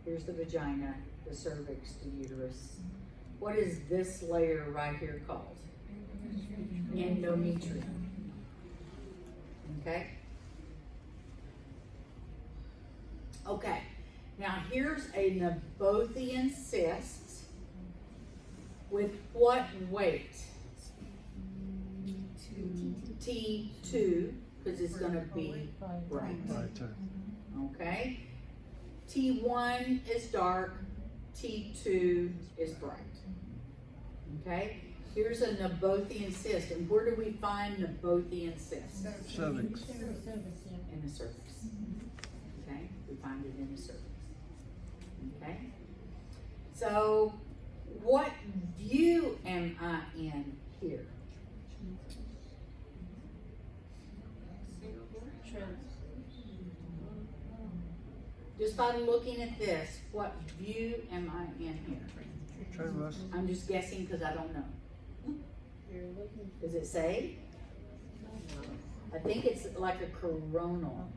Here's the vagina, the cervix, the uterus. What is this layer right here called? Endometrium. Okay? Okay, now here's a Nabothian cyst with what weight? T2, because it's going to be bright. Okay? T1 is dark, T2 is bright. Okay? Here's a Nabothian cyst. And where do we find Nabothian cysts? Cervix. In the cervix. Okay? We find it in the cervix. Okay? So, what view am I in here? Just by looking at this, what view am I in here? I'm just guessing because I don't know. Does it say? I think it's like a coronal.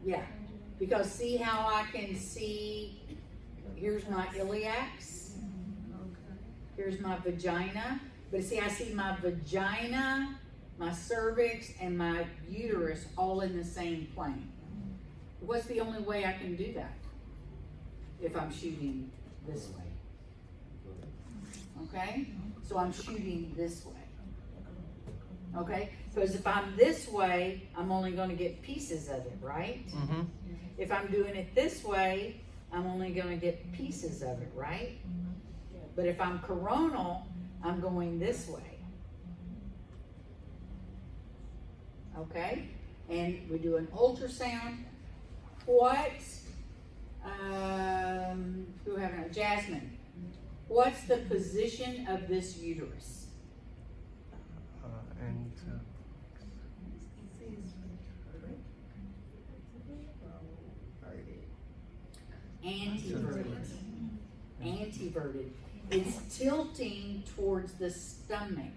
Yeah, because see how I can see, here's my iliacs, here's my vagina, but see I see my vagina, my cervix, and my uterus all in the same plane. What's the only way I can do that? If I'm shooting this way. Okay? So I'm shooting this way. Okay? Because if I'm this way, I'm only going to get pieces of it, right? Mm-hmm. If I'm doing it this way, I'm only going to get pieces of it, right? But if I'm coronal, I'm going this way. Okay? And we do an ultrasound. What, who have a Jasmine, what's the position of this uterus? Anteverted. Anteverted. It's tilting towards the stomach.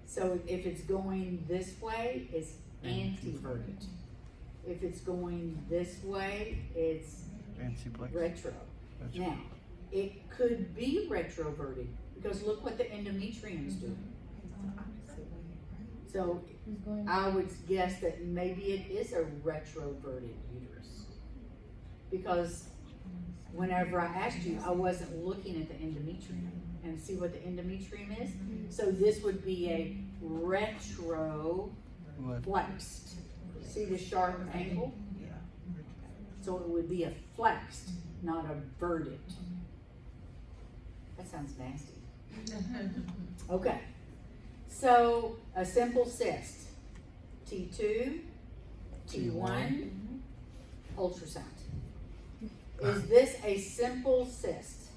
So if it's going this way, it's anteverted. If it's going this way, it's retro. Now, it could be retroverted because look what the endometrium's doing. So I would guess that maybe it is a retroverted uterus. Because whenever I asked you, I wasn't looking at the endometrium. And see what the endometrium is? So this would be a retroflexed. See the sharp angle? So it would be a flexed, not a verted. That sounds nasty. Okay. So a simple cyst. T2, T1, ultrasound. Is this a simple cyst?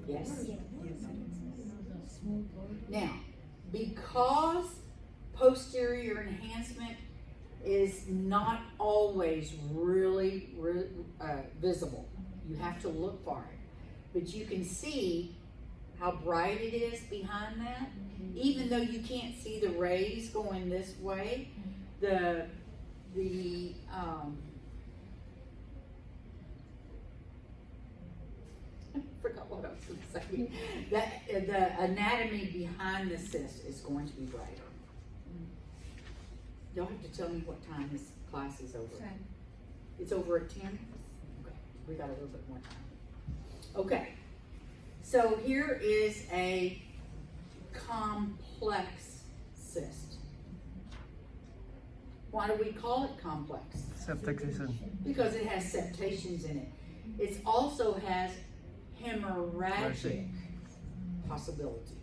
Yes. Now, because posterior enhancement is not always really visible, you have to look for it. But you can see how bright it is behind that. Even though you can't see the rays going this way, I forgot what I was going to say. The anatomy behind the cyst is going to be brighter. Y'all have to tell me what time this class is over. 10. It's over at 10? Okay, we got a little bit more time. Okay, so here is a complex cyst. Why do we call it complex? Septicization. Because it has septations in it. It also has hemorrhagic possibilities.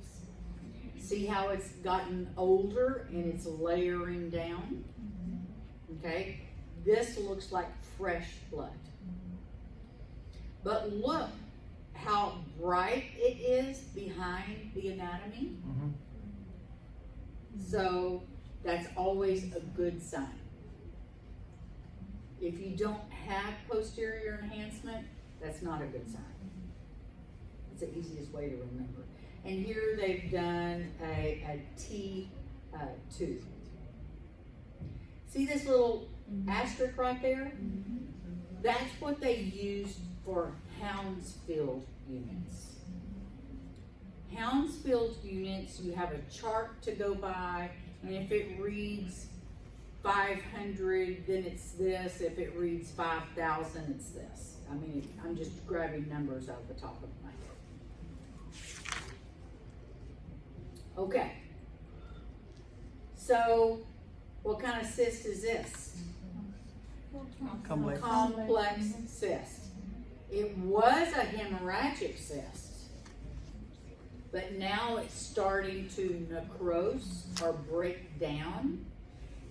See how it's gotten older and it's layering down? Okay, this looks like fresh blood. But look how bright it is behind the anatomy. Mm-hmm. So that's always a good sign. If you don't have posterior enhancement, that's not a good sign. It's the easiest way to remember. And here they've done a T2. See this little asterisk right there? That's what they use for Hounsfield units. Hounsfield units, you have a chart to go by, and if it reads 500, then it's this. If it reads 5,000, it's this. I mean, I'm just grabbing numbers out of the top of my head. Okay. So, what kind of cyst is this? Complex cyst. It was a hemorrhagic cyst, but now it's starting to necrose or break down,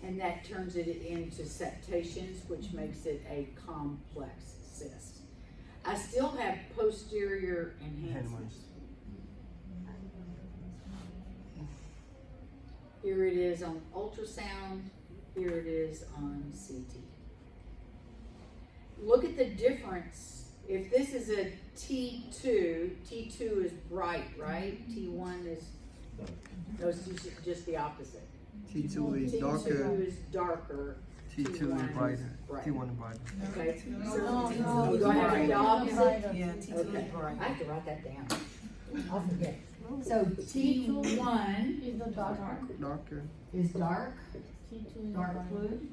and that turns it into septations, which makes it a complex cyst. I still have posterior enhancements. Here it is on ultrasound, here it is on CT. Look at the difference. If this is a T2, T2 is bright, right? T1 is, no, it's just the opposite. T2 is darker. T2 is darker. T2 is brighter. T1 is brighter. Okay. No, Do I have to read the opposite? Yeah, T2 Okay. is bright. I have to write that down. I'll forget. So T1 Is the dark. Darker. is dark, T2 is dark bright. fluid.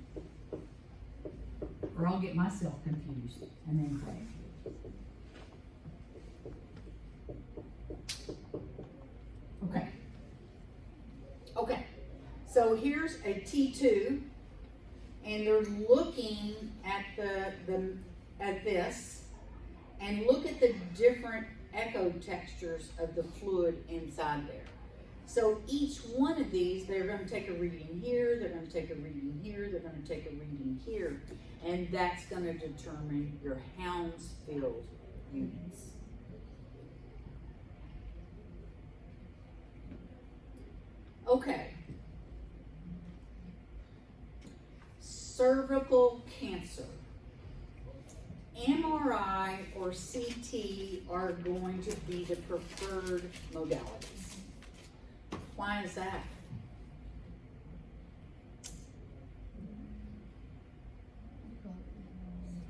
Or I'll get myself confused and then correct you. Okay. Okay. So here's a T2, and they're looking at at this, and look at the different echo textures of the fluid inside there. So each one of these, they're going to take a reading here, they're going to take a reading here, they're going to take a reading here, and that's going to determine your Hounsfield units. Okay. Cervical cancer. MRI or CT are going to be the preferred modalities. Why is that?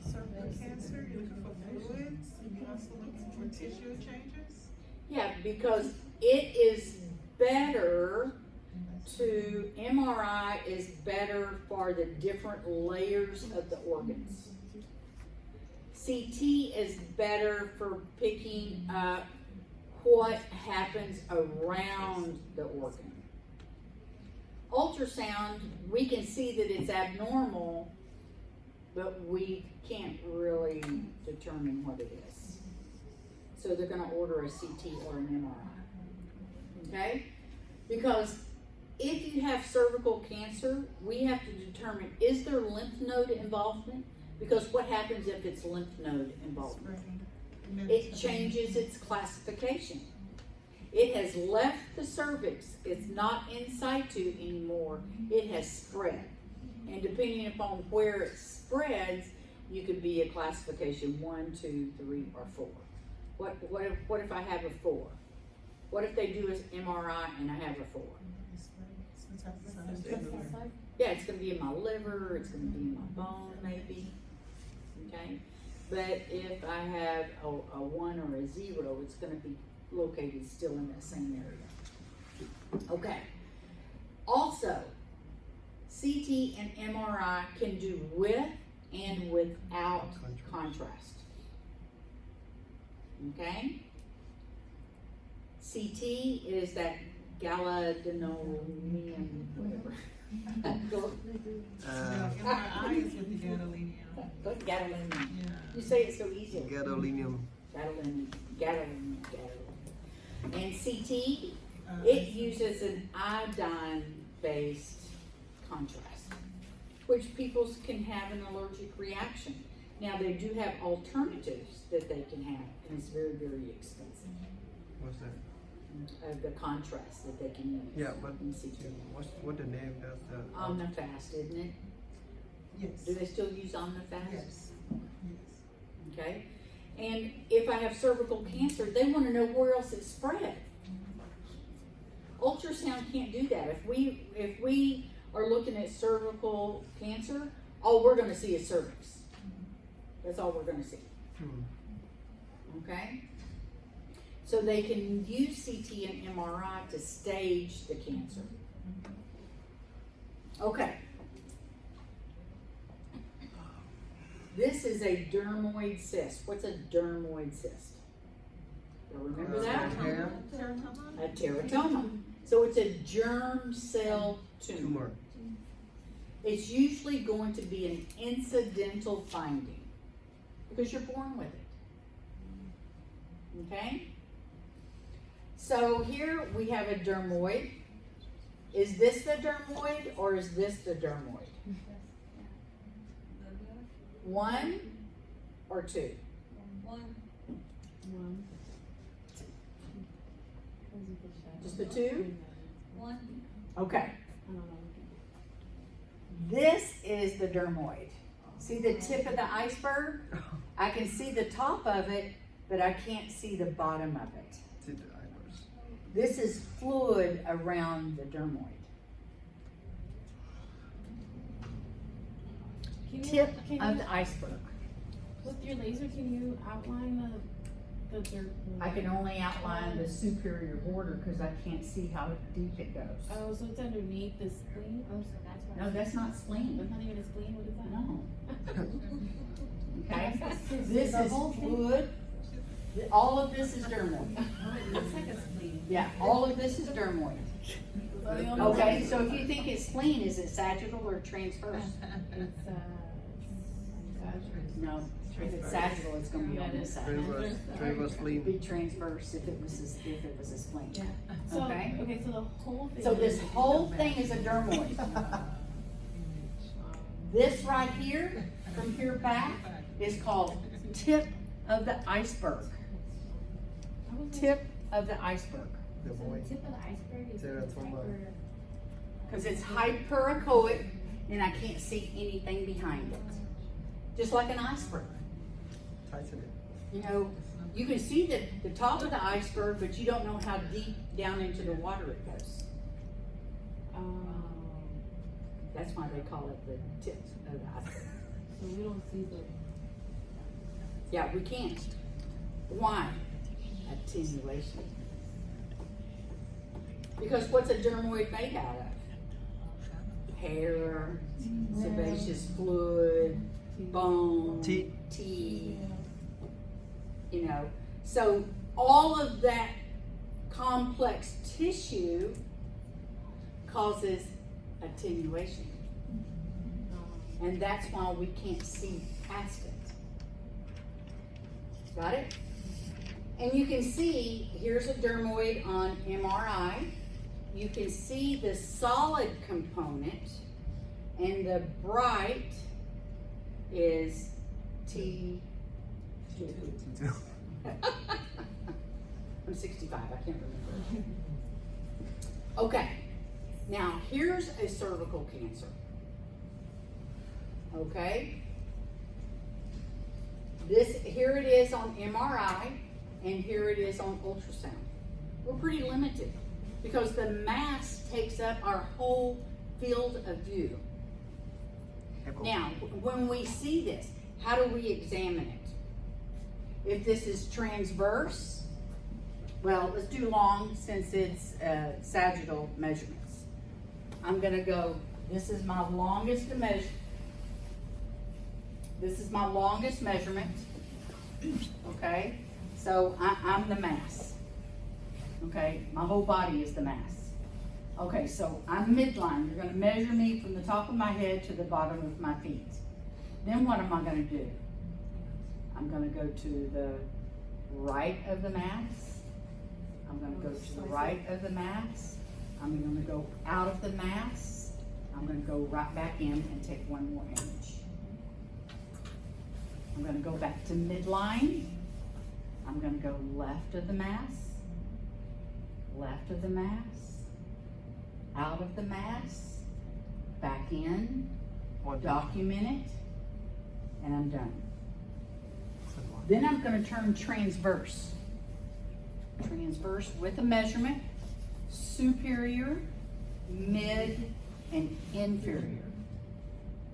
Cervical cancer, you're looking for fluids, you're also looking for tissue changes? Yeah, because it is better to, MRI is better for the different layers of the organs. CT is better for picking up what happens around the organ. Ultrasound, we can see that it's abnormal, but we can't really determine what it is. So they're gonna order a CT or an MRI, okay? Because if you have cervical cancer, we have to determine, is there lymph node involvement? Because what happens if it's lymph node involvement? It changes its classification. It has left the cervix. It's not in situ anymore. It has spread. And depending upon where it spreads, you could be a classification 1, 2, 3, or 4. What if I have a 4? What if they do an MRI and I have a 4? Yeah, it's going to be in my liver, it's going to be in my bone maybe, okay? But if I have a 1 or a 0, it's going to be located still in that same area. Okay. Also, CT and MRI can do with and without contrast. Okay? CT is that gadolinium, whatever. MRI is with the gadolinium. Gadolinium. Yeah. You say it so easy. Gadolinium. Gadolinium. And CT, it uses an iodine-based contrast, which people can have an allergic reaction. Now, they do have alternatives that they can have, and it's very, very expensive. What's that? The contrast that they can use. Yeah, but in CT. what the name does that? Omnifast, isn't it? Yes. Do they still use Omnifast? Yes. Yes. Okay. And if I have cervical cancer, they want to know where else it's spread. Ultrasound can't do that. If we are looking at cervical cancer, all we're gonna see is cervix. That's all we're gonna see. Okay? So they can use CT and MRI to stage the cancer. Okay. This is a dermoid cyst. What's a dermoid cyst? You remember that? Hair A teratoma. So it's a germ cell tumor. tumor. It's usually going to be an incidental finding because you're born with it. Okay? So here we have a dermoid. Is this the dermoid or is this the dermoid? One or two? One. Just the two? One. Okay. This is the dermoid. See the tip of the iceberg? I can see the top of it, but I can't see the bottom of it. This is fluid around the dermoid. Tip of the iceberg. With your laser, can you outline the dirt? I can only outline the superior border because I can't see how deep it goes. Oh, so it's underneath the spleen? Oh, so that's why. No, that's not spleen. That's not even a spleen? What is that? No. Okay? This is fluid. All of this is dermoid. Oh, it looks like a spleen. Yeah, all of this is dermoid. Okay, so if you think it's spleen, is it sagittal or transverse? It's, No, if it's sagittal, it's gonna be on this side. Transverse It'd spleen. be transverse if it was a spleen. yeah. So, Okay. okay, so the whole thing. So this is- whole thing is a dermoid. This right here, from here back, is called tip of the iceberg. Tip of the iceberg. The boy. Tip of the iceberg is Teratoma. Because it's hyperechoic and I can't see anything behind it. Just like an iceberg. Tighten it. You know, you can see the top of the iceberg, but you don't know how deep down into the water it goes. That's why they call it the tips of the iceberg. So we don't see the. Yeah, we can't. Why? Attenuation. Because what's a dermoid made out of? Hair, sebaceous fluid, bone, Teeth. teeth, you know. So all of that complex tissue causes attenuation. And that's why we can't see past it. Got it? And you can see, here's a dermoid on MRI. You can see the solid component, and the bright is T2. I'm 65, I can't remember. Okay, now here's a cervical cancer. Okay? Here it is on MRI, and here it is on ultrasound. We're pretty limited because the mass takes up our whole field of view. Now, when we see this, how do we examine it? If this is transverse, well, let's do long since it's sagittal measurements. I'm gonna go, this is my longest measure. This is my longest measurement, okay? So I'm the mass, okay? My whole body is the mass. Okay, so I'm midline. You're gonna measure me from the top of my head to the bottom of my feet. Then what am I gonna do? I'm gonna go to the right of the mass. I'm gonna go to the right of the mass. I'm gonna go out of the mass. I'm gonna go right back in and take one more image. I'm gonna go back to midline. I'm gonna go left of the mass, left of the mass, out of the mass, back in, document it, and I'm done. Then I'm gonna turn transverse. Transverse with a measurement, superior, mid, and inferior.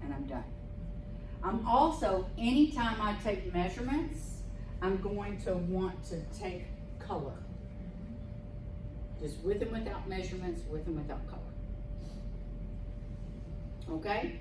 And I'm done. I'm also, anytime I take measurements, I'm going to want to take color. Just with and without measurements, with and without color. Okay?